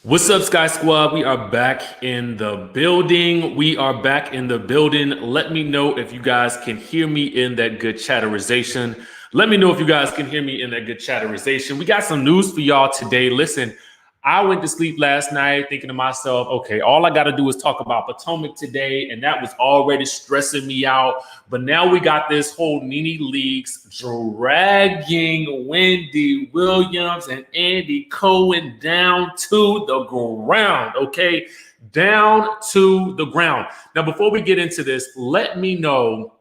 What's up, Sky Squad? We are back in the building. Let me know if you guys can hear me in that good chatterization. We got some news for y'all today. Listen, I went to sleep last night thinking to myself, okay, all I got to do is talk about Potomac today. And that was already stressing me out. But now we got this whole Nene leaks dragging Wendy Williams and Andy Cohen down to the ground, okay? Down to the ground. Now, before we get into this, let me know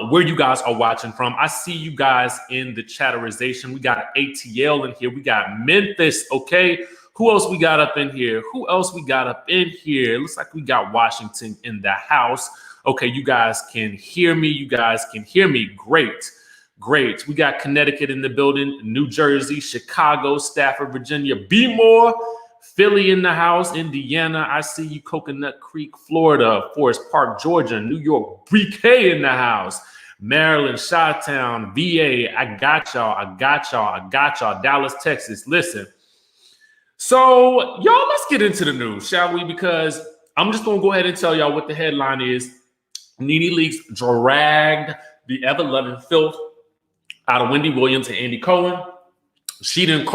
where you guys are watching from. I see you guys in the chatterization. We got ATL in here. We got Memphis, okay? Who else we got up in here? Looks like we got Washington in the house. Okay, you guys can hear me. Great. We got Connecticut in the building, New Jersey, Chicago, Stafford, Virginia, B-More, Philly in the house, Indiana. I see you, Coconut Creek, Florida, Forest Park, Georgia, New York, BK in the house, Maryland, Chi-Town, VA. I got y'all. Dallas, Texas. Listen. So, y'all, let's get into the news, shall we? Because I'm just going to go ahead and tell y'all what the headline is. Nene leaks dragged the ever-loving Filth out of Wendy Williams and Andy Cohen. She didn't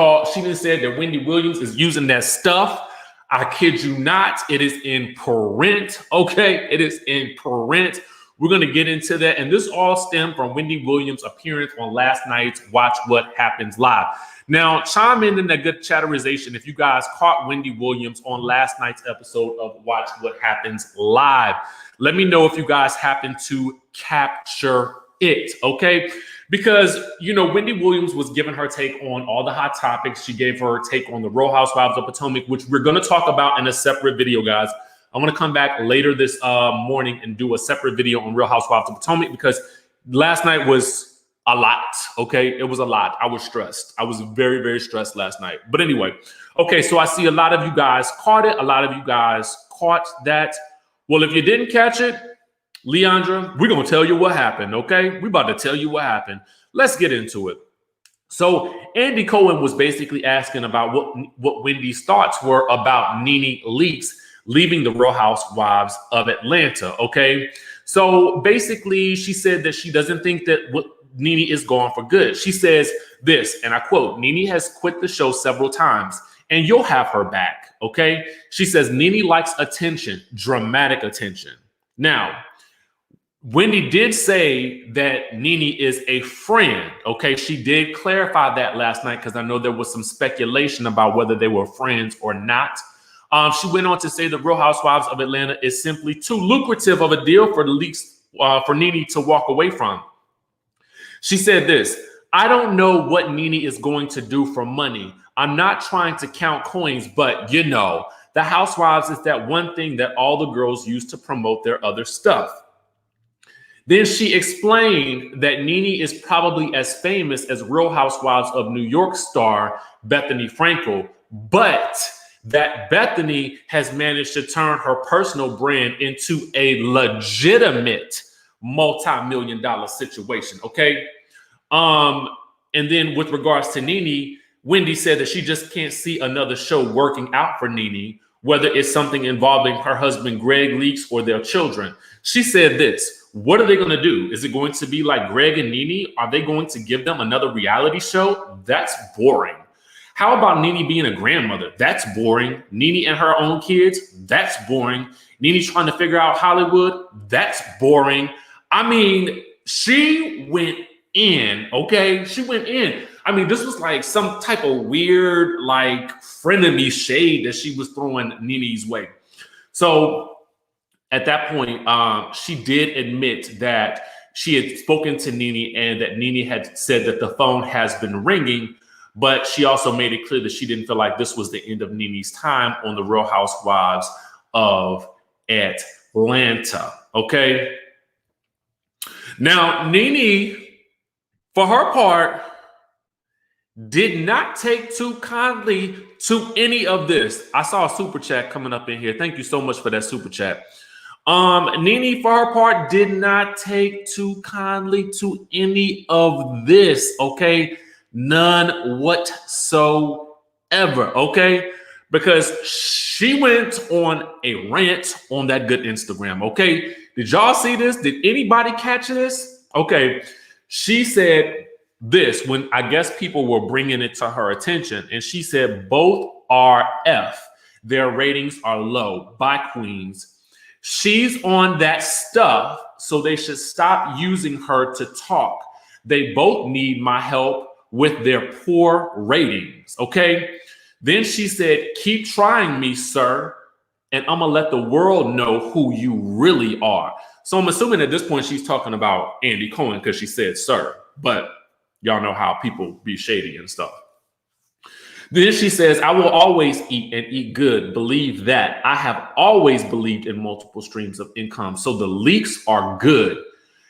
say that Wendy Williams is using that stuff. I kid you not. It is in print. Okay. It is in print. We're going to get into that. And this all stemmed from Wendy Williams' appearance on last night's Watch What Happens Live. Now, chime in that good chatterization if you guys caught Wendy Williams on last night's episode of Watch What Happens Live. Let me know if you guys happen to capture it. Okay. Because, Wendy Williams was giving her take on all the hot topics. She gave her take on the Real Housewives of Potomac, which we're going to talk about in a separate video, guys. I'm going to come back later this morning and do a separate video on Real Housewives of Potomac because last night was a lot, okay? It was a lot. I was stressed. I was very, very stressed last night. But anyway, okay, so I see a lot of you guys caught it. A lot of you guys caught that. Well, if you didn't catch it, Leandra, we're going to tell you what happened, okay? We're about to tell you what happened. Let's get into it. So Andy Cohen was basically asking about what Wendy's thoughts were about Nene leaks leaving the Real Housewives of Atlanta, okay? So basically, she said that she doesn't think that Nene is gone for good. She says this, and I quote, "Nene has quit the show several times, and you'll have her back, okay?" She says Nene likes attention, dramatic attention. Now, Wendy did say that Nene is a friend, okay? She did clarify that last night because I know there was some speculation about whether they were friends or not. She went on to say the Real Housewives of Atlanta is simply too lucrative of a deal for the leaks for Nene to walk away from. She said this, "I don't know what Nene is going to do for money. I'm not trying to count coins, but the Housewives is that one thing that all the girls use to promote their other stuff." Then she explained that Nene is probably as famous as Real Housewives of New York star Bethany Frankel, but that Bethany has managed to turn her personal brand into a legitimate multi-million-dollar situation, okay? And then with regards to Nene, Wendy said that she just can't see another show working out for Nene, whether it's something involving her husband Greg Leaks or their children. She said this, "What are they going to do? Is it going to be like Greg and Nene? Are they going to give them another reality show? That's boring. How about Nene being a grandmother? That's boring. Nene and her own kids? That's boring. Nene trying to figure out Hollywood? That's boring." I mean, she went in, okay? She went in. I mean, this was like some type of weird, like, frenemy shade that she was throwing Nene's way. So at that point, she did admit that she had spoken to Nene and that Nene had said that the phone has been ringing, but she also made it clear that she didn't feel like this was the end of Nene's time on the Real Housewives of Atlanta, okay? Now, Nene, for her part, did not take too kindly to any of this. I saw a super chat coming up in here. Thank you so much for that super chat. Nene, for her part, did not take too kindly to any of this, okay? None whatsoever, okay? because she went on a rant on that good Instagram. Okay. Did y'all see this? Did anybody catch this? Okay. She said this when I guess people were bringing it to her attention. And she said, both are F. Their ratings are low. Bye, queens. She's on that stuff, so they should stop using her to talk. They both need my help with their poor ratings, okay? Then she said, keep trying me, sir, and I'm going to let the world know who you really are. So I'm assuming at this point she's talking about Andy Cohen because she said, sir, but y'all know how people be shady and stuff. Then she says, I will always eat and eat good. Believe that. I have always believed in multiple streams of income. So the leaks are good.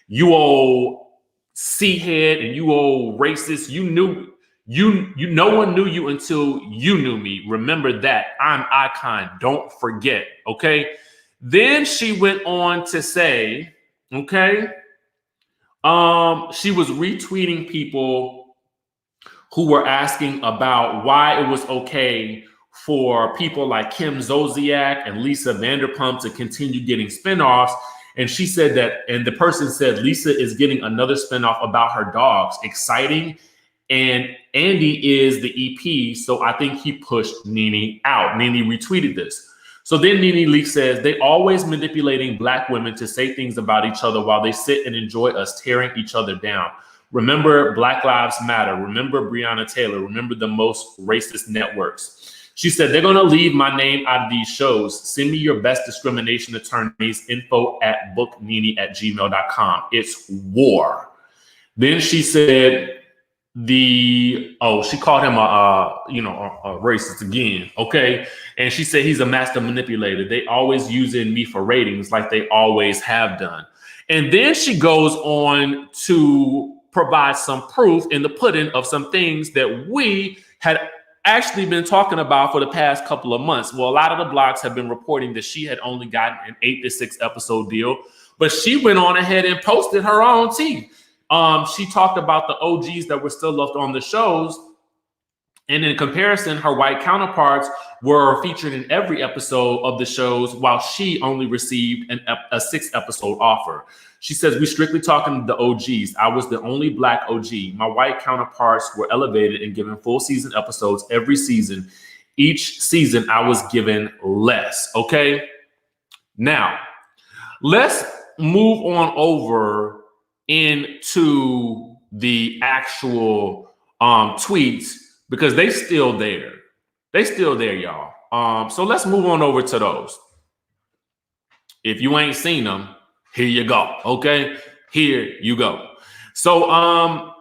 You old C-head and you old racist. No one knew you until you knew me. Remember that. I'm icon. Don't forget. Okay. Then she went on to say, okay, she was retweeting people who were asking about why it was okay for people like Kim Zolciak and Lisa Vanderpump to continue getting spinoffs. And she said that, and the person said, Lisa is getting another spinoff about her dogs. Exciting. And Andy is the EP. So I think he pushed Nene out. Nene retweeted this. So then Nene Leakes says, they always manipulating Black women to say things about each other while they sit and enjoy us tearing each other down. Remember Black Lives Matter. Remember Breonna Taylor. Remember the most racist networks. She said, they're going to leave my name out of these shows. Send me your best discrimination attorneys, info@booknene@gmail.com. It's war. Then she said, she called him a racist again. Okay. And she said he's a master manipulator. They always using me for ratings like they always have done. And then she goes on to provide some proof in the pudding of some things that we had actually been talking about for the past couple of months. Well, a lot of the blogs have been reporting that she had only gotten an 8 to 6 episode deal, but she went on ahead and posted her own tea. She talked about the OGs that were still left on the shows. And in comparison, her white counterparts were featured in every episode of the shows, while she only received a 6-episode offer. She says, we strictly talking to the OGs. I was the only Black OG. My white counterparts were elevated and given full season episodes every season. Each season, I was given less. Okay. Now, let's move on over into the actual tweets, because they still there. They still there, y'all. So let's move on over to those. If you ain't seen them, here you go. Okay, here you go. So,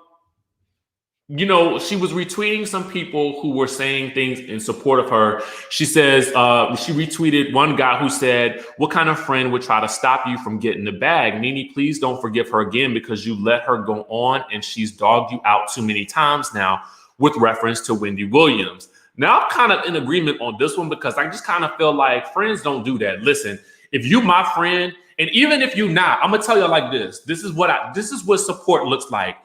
she was retweeting some people who were saying things in support of her. She says, she retweeted one guy who said, what kind of friend would try to stop you from getting the bag? Nene, please don't forgive her again because you let her go on and she's dogged you out too many times now, with reference to Wendy Williams. Now I'm kind of in agreement on this one because I just kind of feel like friends don't do that. Listen, if you my friend, and even if you not, I'm gonna tell you like this. This is what support looks like.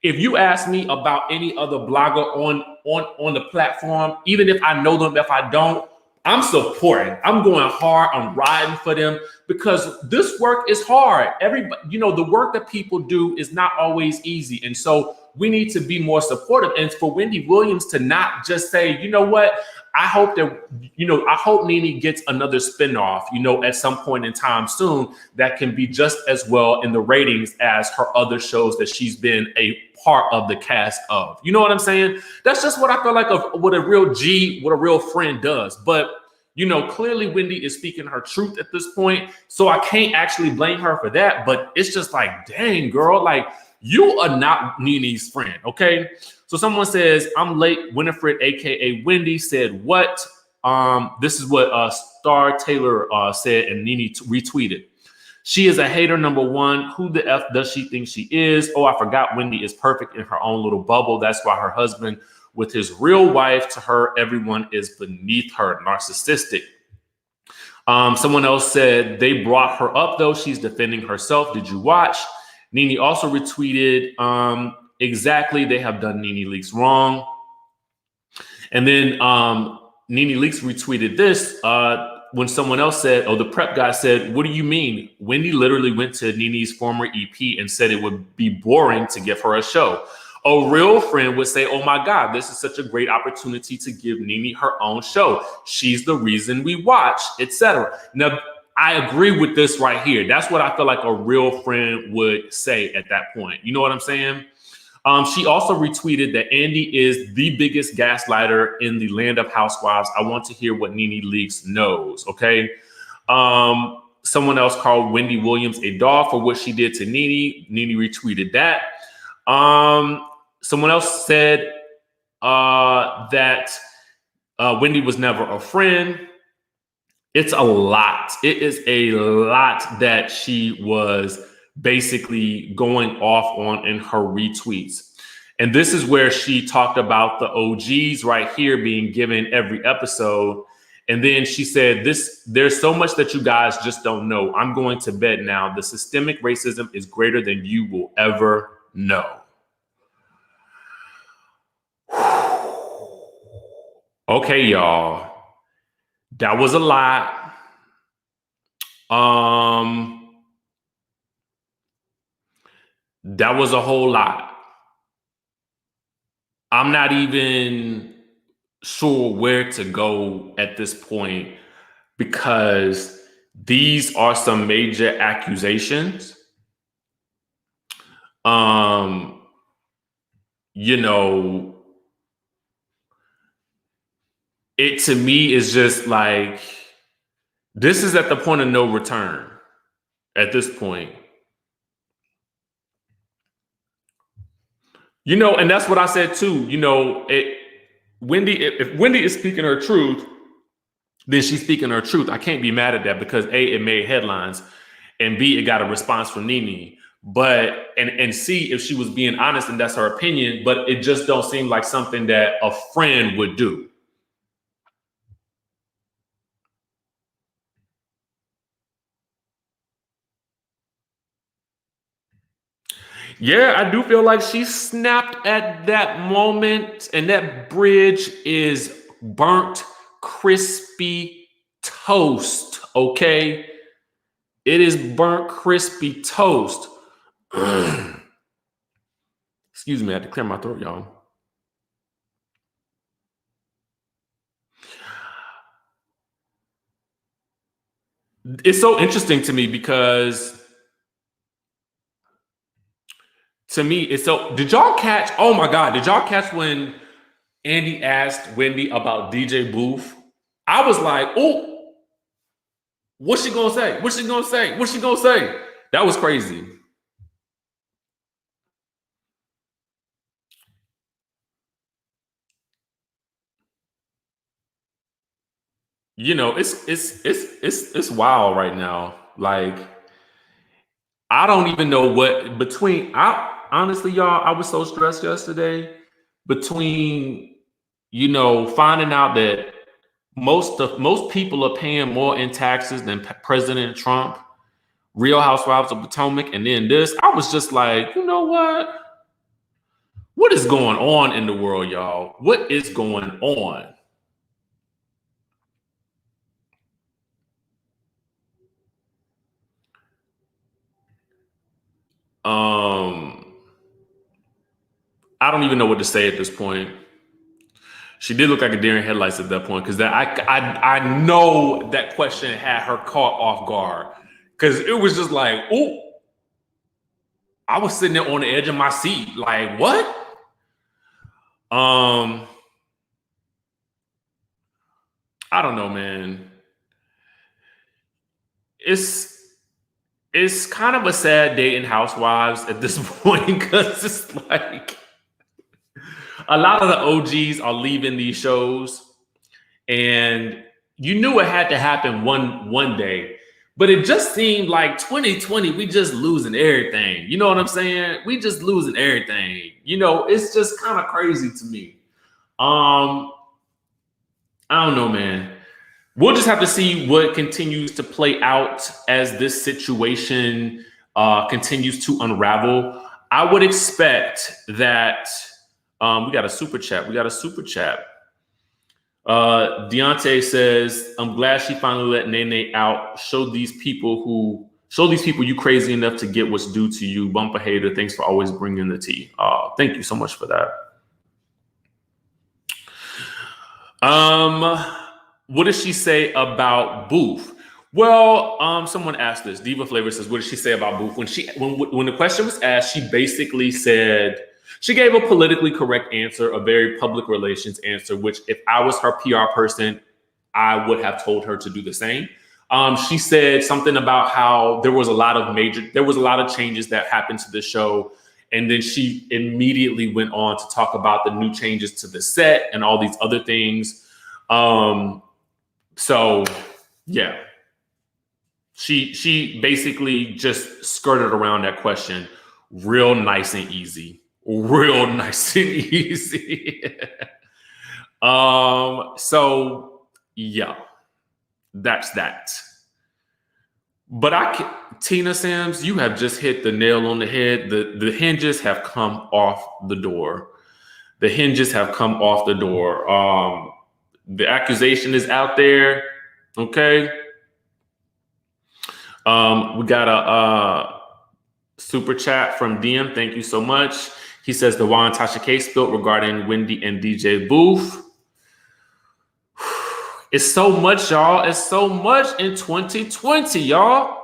If you ask me about any other blogger on the platform, even if I know them, if I don't, I'm supporting. I'm going hard. I'm riding for them because this work is hard. Everybody, the work that people do is not always easy. And so we need to be more supportive. And for Wendy Williams to not just say, you know what, I hope that, I hope Nene gets another spinoff, at some point in time soon that can be just as well in the ratings as her other shows that she's been a part of the cast of. You know what I'm saying? That's just what I feel like what a real friend does. But, clearly Wendy is speaking her truth at this point. So I can't actually blame her for that. But it's just like, dang, girl, like, you are not Nene's friend, okay? So someone says, I'm late. Winifred, a.k.a. Wendy, said what? This is what Star Taylor said, and Nene retweeted. She is a hater, number one. Who the F does she think she is? Oh, I forgot Wendy is perfect in her own little bubble. That's why her husband, with his real wife, to her, everyone is beneath her, narcissistic. Someone else said, they brought her up, though. She's defending herself. Did you watch? Nene also retweeted, exactly, they have done Nene Leakes wrong. And then Nene Leakes retweeted this when someone else said, oh, the prep guy said, what do you mean? Wendy literally went to Nene's former EP and said it would be boring to give her a show. A real friend would say, oh my God, this is such a great opportunity to give Nene her own show. She's the reason we watch, etc. Now, I agree with this right here. That's what I feel like a real friend would say at that point. You know what I'm saying? She also retweeted that Andy is the biggest gaslighter in the land of housewives. I want to hear what Nene Leakes knows. Okay. Someone else called Wendy Williams a dog for what she did to Nene. Nene retweeted that. Someone else said that Wendy was never a friend. It's a lot. It is a lot that she was basically going off on in her retweets. And this is where she talked about the OGs right here being given every episode. And then she said, there's so much that you guys just don't know. I'm going to bed now. The systemic racism is greater than you will ever know. Okay, y'all. That was a lot. That was a whole lot. I'm not even sure where to go at this point because these are some major accusations. You know, it to me is just like, this is at the point of no return at this point. You know, and that's what I said too. You know, Wendy, if Wendy is speaking her truth, then she's speaking her truth. I can't be mad at that because A, it made headlines, and B, it got a response from Nene. But and C, if she was being honest and that's her opinion, but it just don't seem like something that a friend would do. Yeah, I do feel like she snapped at that moment, and that bridge is burnt, crispy toast, okay? It is burnt, crispy toast. Excuse me, I had to clear my throat, y'all. It's so interesting to me because to me, it's so, did y'all catch, oh my God, did y'all catch when Andy asked Wendy about DJ Booth? I was like, oh, what's she gonna say? What's she gonna say? What's she gonna say? That was crazy. You know, it's wild right now. Like, I don't even know what honestly, y'all, I was so stressed yesterday between, you know, finding out that most people are paying more in taxes than President Trump, Real Housewives of Potomac, and then this. I was just like, you know what? What is going on in the world, y'all? What is going on? I don't even know what to say at this point. She did look like a deer in headlights at that point because I know that question had her caught off guard because it was just like, oh, I was sitting there on the edge of my seat, like what? I don't know, man. It's kind of a sad day in Housewives at this point because it's like a lot of the OGs are leaving these shows, and you knew it had to happen one day, but it just seemed like 2020, we just losing everything. You know what I'm saying? We just losing everything. You know, it's just kind of crazy to me. I don't know, man. We'll just have to see what continues to play out as this situation continues to unravel. I would expect that we got a super chat. Deontay says, I'm glad she finally let Nene out. Show these people you crazy enough to get what's due to you. Bumper hater, thanks for always bringing the tea. Thank you so much for that. What does she say about Booth? Well, someone asked this. Diva Flavor says, what did she say about Booth? When the question was asked, she basically said, she gave a politically correct answer, a very public relations answer, which if I was her PR person, I would have told her to do the same. She said something about how there was a lot of changes that happened to the show. And then she immediately went on to talk about the new changes to the set and all these other things. So yeah, she basically just skirted around that question real nice and easy. Real nice and easy. So yeah, that's that. But Tina Sims, you have just hit the nail on the head. The hinges have come off the door. The hinges have come off the door. The accusation is out there. Okay. We got a super chat from DM. Thank you so much. He says the Juan Tasha case built regarding Wendy and DJ Booth. It's so much, y'all. It's so much in 2020, y'all.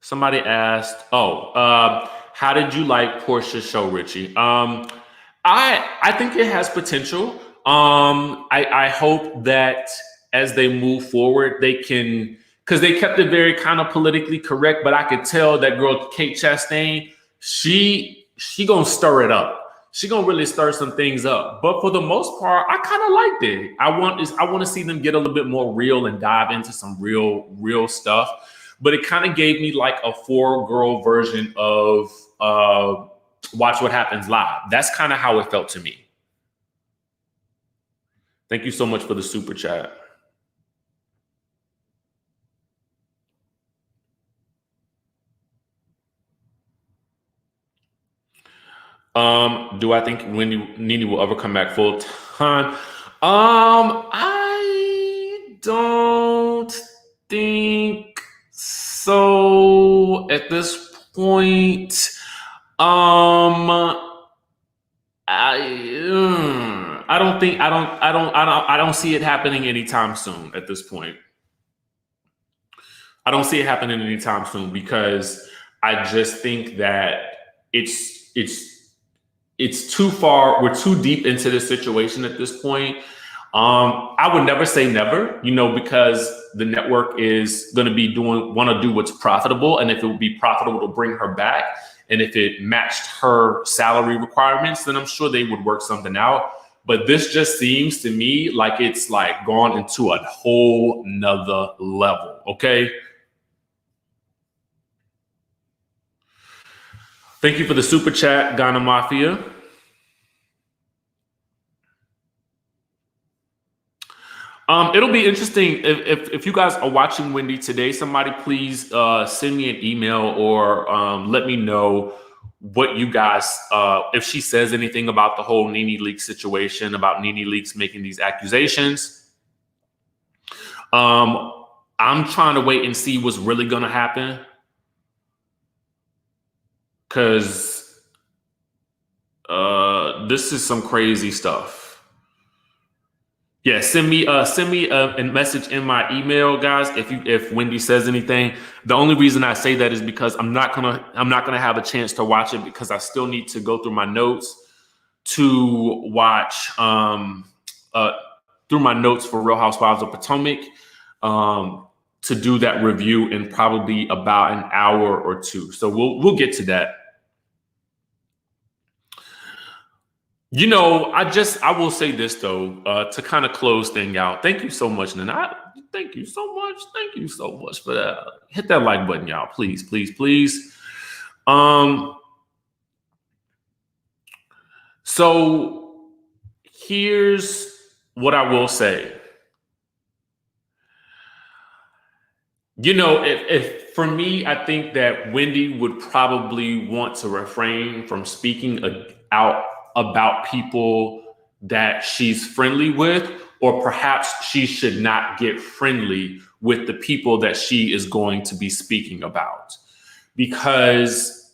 Somebody asked, how did you like Porsha's show, Richie? I think it has potential. I hope that as they move forward, they can, because they kept it very kind of politically correct, but I could tell that girl Kate Chastain, she gonna stir it up. She gonna really stir some things up. But for the most part, I kind of liked it. I want to see them get a little bit more real and dive into some real stuff. But it kind of gave me like a 4-girl version of Watch What Happens Live. That's kind of how it felt to me. Thank you so much for the super chat. Do I think Nene will ever come back full time? I don't think so at this point. I don't see it happening anytime soon at this point. I don't see it happening anytime soon because I just think that it's too far. We're too deep into this situation at this point. I would never say never, because the network is going to want to do what's profitable. And if it would be profitable to bring her back, and if it matched her salary requirements, then I'm sure they would work something out. But this just seems to me like it's like gone into a whole nother level. Okay. Thank you for the super chat, Ghana Mafia. It'll be interesting if you guys are watching Wendy today. Somebody please send me an email or let me know what you guys, if she says anything about the whole Nene Leakes situation, about Nene Leakes making these accusations. I'm trying to wait and see what's really going to happen. Because this is some crazy stuff. Yeah, send me a message in my email, guys. If Wendy says anything, the only reason I say that is because I'm not gonna have a chance to watch it because I still need to go through my notes to watch through my notes for Real Housewives of Potomac to do that review in probably about an hour or two. So we'll get to that. I will say this though, to kind of close thing out. Thank you so much, Nene. Thank you so much. Thank you so much for that. Hit that like button, y'all. Please, please, please. So here's what I will say. If for me, I think that Wendy would probably want to refrain from speaking out about people that she's friendly with, or perhaps she should not get friendly with the people that she is going to be speaking about. Because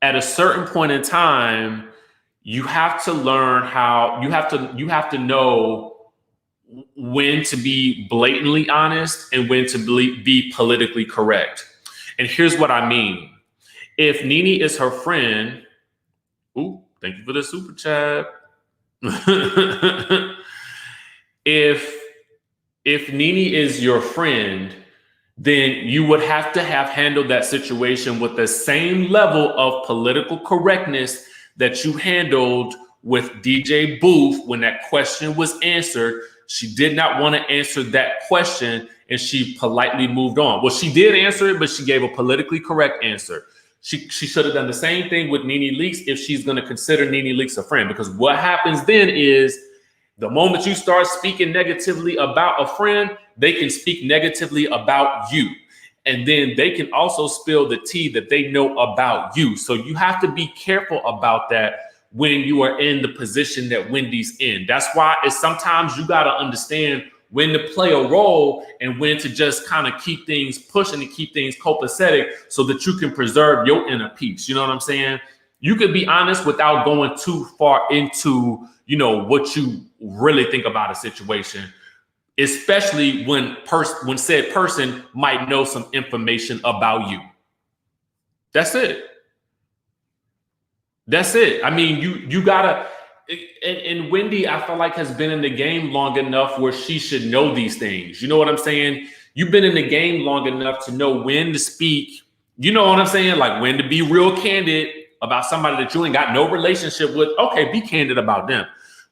at a certain point in time, you have to learn how you have to know when to be blatantly honest and when to be politically correct. And here's what I mean. If Nene is her friend, ooh, thank you for the super chat. if Nene is your friend, then you would have to have handled that situation with the same level of political correctness that you handled with DJ Booth when that question was answered. She did not want to answer that question and she politely moved on. Well, she did answer it, but she gave a politically correct answer. She should have done the same thing with Nene Leakes if she's going to consider Nene Leakes a friend, because what happens then is the moment you start speaking negatively about a friend, they can speak negatively about you. And then they can also spill the tea that they know about you. So you have to be careful about that when you are in the position that Wendy's in. That's why it's sometimes you got to understand when to play a role and when to just kind of keep things pushing and keep things copacetic so that you can preserve your inner peace. You know what I'm saying? You could be honest without going too far into, you know, what you really think about a situation, especially when said person might know some information about you. That's it. That's it. I mean, you gotta, and Wendy, I feel like has been in the game long enough where she should know these things. You know what I'm saying? You've been in the game long enough to know when to speak. You know what I'm saying? Like when to be real candid about somebody that you ain't got no relationship with. Okay, be candid about them.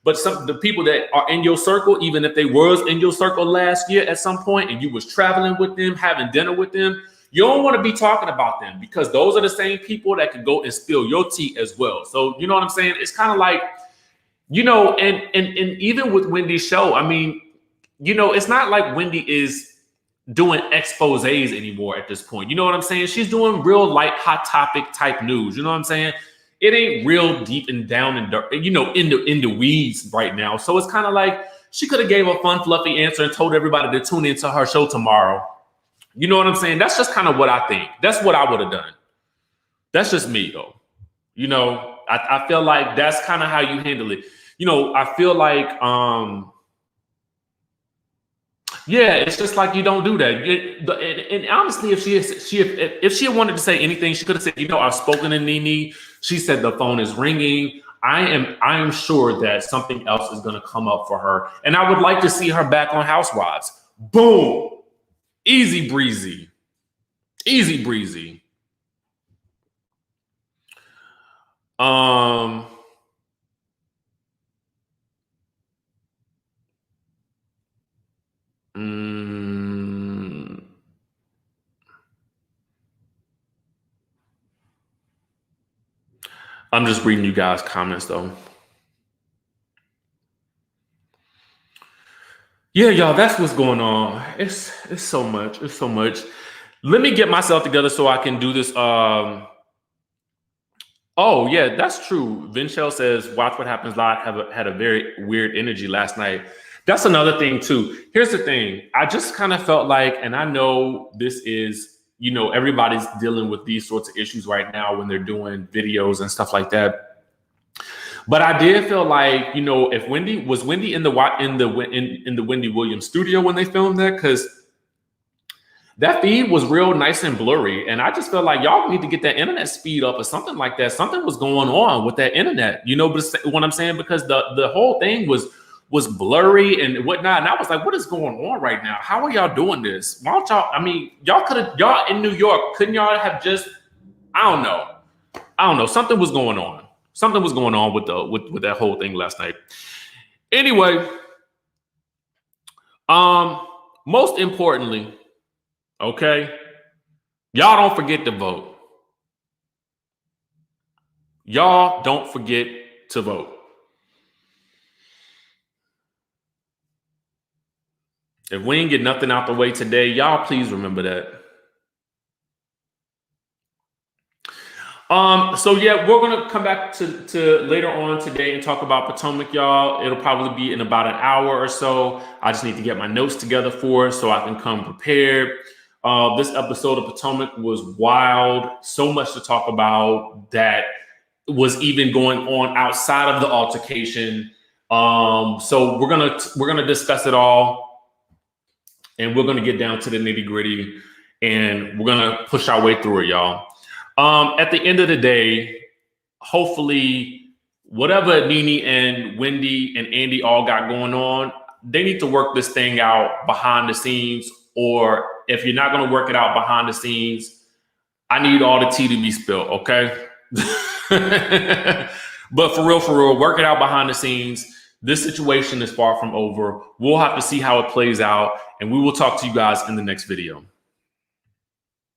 But the people that are in your circle, even if they was in your circle last year at some point and you was traveling with them, having dinner with them, you don't want to be talking about them because those are the same people that can go and spill your tea as well. So, you know what I'm saying? It's kind of like, you know, and even with Wendy's show, I mean, you know, it's not like Wendy is doing exposés anymore at this point. You know what I'm saying? She's doing real light, hot topic type news. You know what I'm saying? It ain't real deep and down and dark, you know, in the weeds right now. So it's kind of like she could have gave a fun, fluffy answer and told everybody to tune into her show tomorrow. You know what I'm saying? That's just kind of what I think. That's what I would have done. That's just me, though. You know, I feel like that's kind of how you handle it. You know, I feel like, yeah, it's just like you don't do that. And honestly, if she had wanted to say anything, she could have said, you know, I've spoken to Nene. She said the phone is ringing. I am sure that something else is going to come up for her. And I would like to see her back on Housewives. Boom. Easy breezy. Easy breezy. I'm just reading you guys' comments though. Yeah, y'all, that's what's going on. It's so much. It's so much. Let me get myself together so I can do this. Oh, yeah, that's true. Vinchell says, watch what happens live had a very weird energy last night. That's another thing, too. Here's the thing. I just kind of felt like, and I know this is, you know, everybody's dealing with these sorts of issues right now when they're doing videos and stuff like that. But I did feel like, you know, if Wendy in the Wendy Williams studio when they filmed that, because that feed was real nice and blurry. And I just felt like y'all need to get that internet speed up or something like that. Something was going on with that internet, you know, but what I'm saying, because the whole thing was blurry and whatnot. And I was like, what is going on right now? How are y'all doing this? Why don't y'all, I mean, y'all in New York, couldn't y'all have just, I don't know. Something was going on. Something was going on with that whole thing last night. Anyway, most importantly, okay, y'all don't forget to vote. Y'all don't forget to vote. If we ain't get nothing out the way today, y'all please remember that. So yeah, we're gonna come back to later on today and talk about Potomac, y'all. It'll probably be in about an hour or so. I just need to get my notes together for it so I can come prepared. This episode of Potomac was wild. So much to talk about that was even going on outside of the altercation. So we're gonna discuss it all, and we're gonna get down to the nitty gritty, and we're gonna push our way through it, y'all. At the end of the day, hopefully, whatever Nene and Wendy and Andy all got going on, they need to work this thing out behind the scenes. Or if you're not going to work it out behind the scenes, I need all the tea to be spilled, okay? But for real, work it out behind the scenes. This situation is far from over. We'll have to see how it plays out, and we will talk to you guys in the next video.